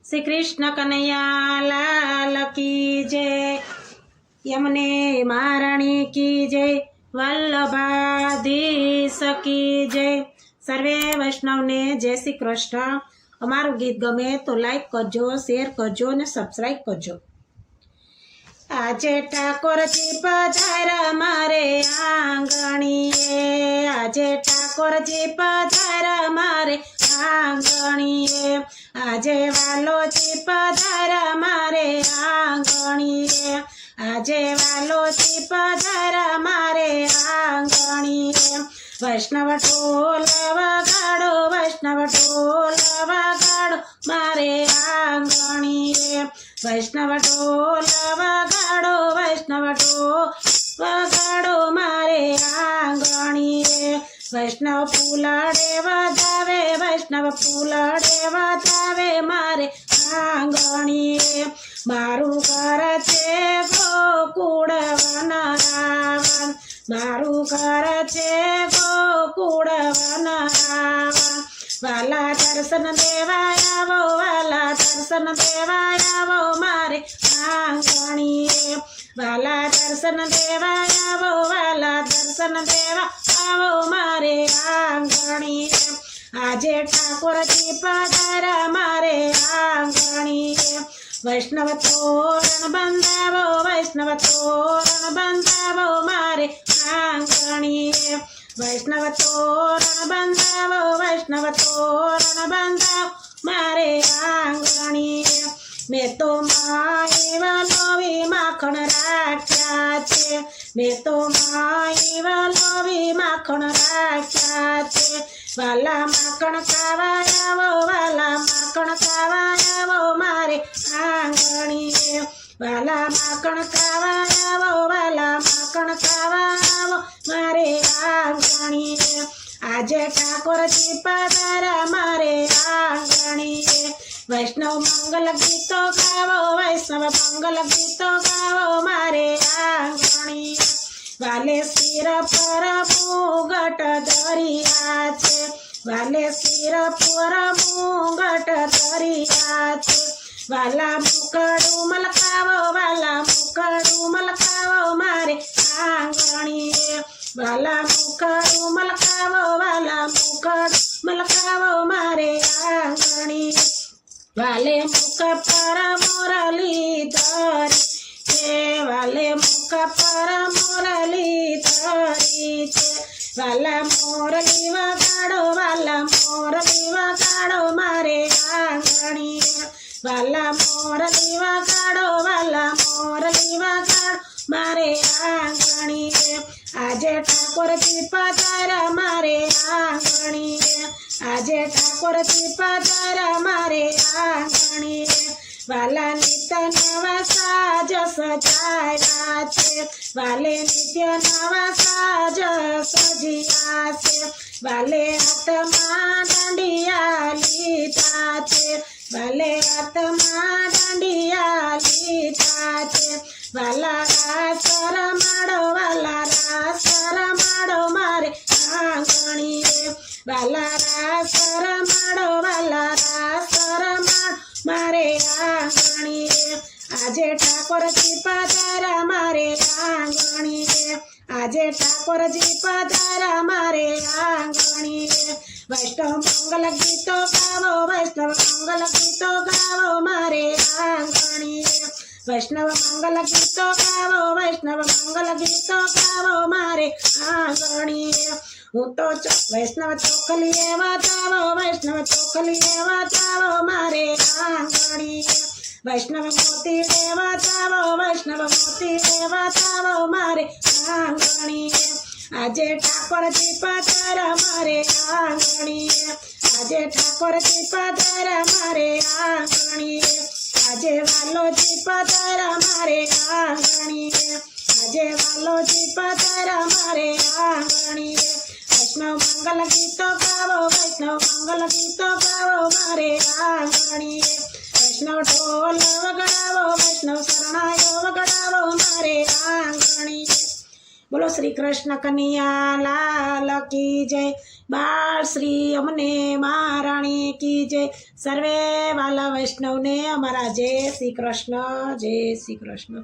श्री कृष्ण कन्हैया लाल की जय। यमुने महाराणी की जय। वल्लभाधीश की जय। सर्वे वैष्णव ने जय श्री कृष्ण। अमारू गीत गमे तो लाइक करजो, शेर करजो ने सब्सक्राइब करजो। आजे ठाकोरजी पधार्या मारे आंगणीए, आजे ठाकोरजी पधार्या मारे आंगणीए, आजे वालोजी पधार्या मारे आंगणीए, आजे वालोजी पधार्या मारे आंगणीए। वैष्णव ढोल वगाड़ो, वैष्णव ढोल वगाड़ो मारे आंगणीए, वैष्णव ढोल वगाड़ो, वैष्णव ढोल वगाड़ो मारे आंगणीए। वैष्णव फूलाड़े वधावे, वैष्णव फूलाड़े वधावे मारे आंगणीए। मारू घर छे गोकुळ वनरावन, मारू घर छे गोकुळ वनरावन। वाला दर्शन देवाया वो, वाला दर्शन देवाया वो मारे आंगणीए, वाला दर्शन देवाया वो, वाला दर्शन देवाया वो मारे आंगणीए। आजे ठाकोरजी पधार्या मारे आंगणीए। वैष्णव तोरण बंधावो, वैष्णव तोरण बंधावो मारे आंगणीए, वैष्णव तोरण बंधावो, वैष्णव तोरण बंधावो मारे आंगणीए। मैं तो माई वालोवी माखण राख्या छे, मैं तो माई वालोवी माखण राख्या छे। वाला माखण खावाया वो, वाला माखण खावाया वो मारे आंगणीए, वाला माखण खावाया वो, वाला माखण खावाया वो मारे आंगणीए। आजे ठाकोरजी पधार्या मारे आंगणीए। वैष्णव मंगल गीतो गावो, वैष्णव मंगल गीतो गावो मारे आंगणीए। वाले सिर पर मुगट धरिया छे, वाले सिर पर मुगट धरिया छे। वाला मुखड़ू मलकावो, वाला मुखड़ू मलकावो मारे आंगणीए, वाला मुखड़ू मलकावो, वाला मुखड़ू मलकावो मारे आंगणीए। वाले मुख पर मुरली धरी छे, वाले मुख पर मुरली धरी छे। वाला मोरली वगाड़ो, वाला मोरली वगाड़ो मारे आंगणीए, वाला मोरली वगाड़ो, वाला मोरली वगाड़ो मारे आंगणीए। आजे ठाकोरजी पधार्या मारे आंगणीए, आजे ठाकोरजी पधार्या मारे आंगणीए। वाला नित्य नवा साज सजाया छे, वाले नित्य नवा साज सजिया छे। वाले हाथमां दंडिया लीधा छे, वाले हाथमां दंडिया लीधा छे। वाला रास रमाड़ो, वाला रास रमाड़ो मारे आंगणीए, वाला रास रमाड़ो, वाला रास रमाड़ो मारे आंगणीए। आजे ठाकोरजी पधार्या मारे आंगणीए, आजे ठाकोरजी पधार्या मारे आंगणीए। वैष्णव मंगल गीतो गावो, वैष्णव मंगल गीतो गावो मारे आंगणीए, वैष्णव मंगल गीतो गावो, वैष्णव मंगल गीतो गावो मारे आंगणीए। हूँ तो वैष्णव चोखलीए वधावो, वैष्णव चोखलीए वधावो मारे आंगणीए। वैष्णव मोतीडे वधावो, वैष्णव मोतीडे वधावो मारे आंगणीए। आजे ठाकोरजी पधार्या मारे आंगणीए, आजे ठाकोरजी पधार्या मारे आंगणीए। आजे वालोजी पधार्या मारे आंगणीए, आजे वालोजी पधार्या मारे आंगणीए। वैष्णव मंगल गीतो गावो, वैष्णव मंगल गीतो गावो मारे आंगणीए। वैष्णव ढोल वगाड़ो, वैष्णव शरणायो वगाड़ो मारे आंगणीए। બોલો શ્રી કૃષ્ણ કનૈયા લાલ કી જય, બાળ શ્રી અમને મહારાણી કી જય, સર્વે વાલા વૈષ્ણવને અમારા જય શ્રી કૃષ્ણ, જય શ્રી કૃષ્ણ.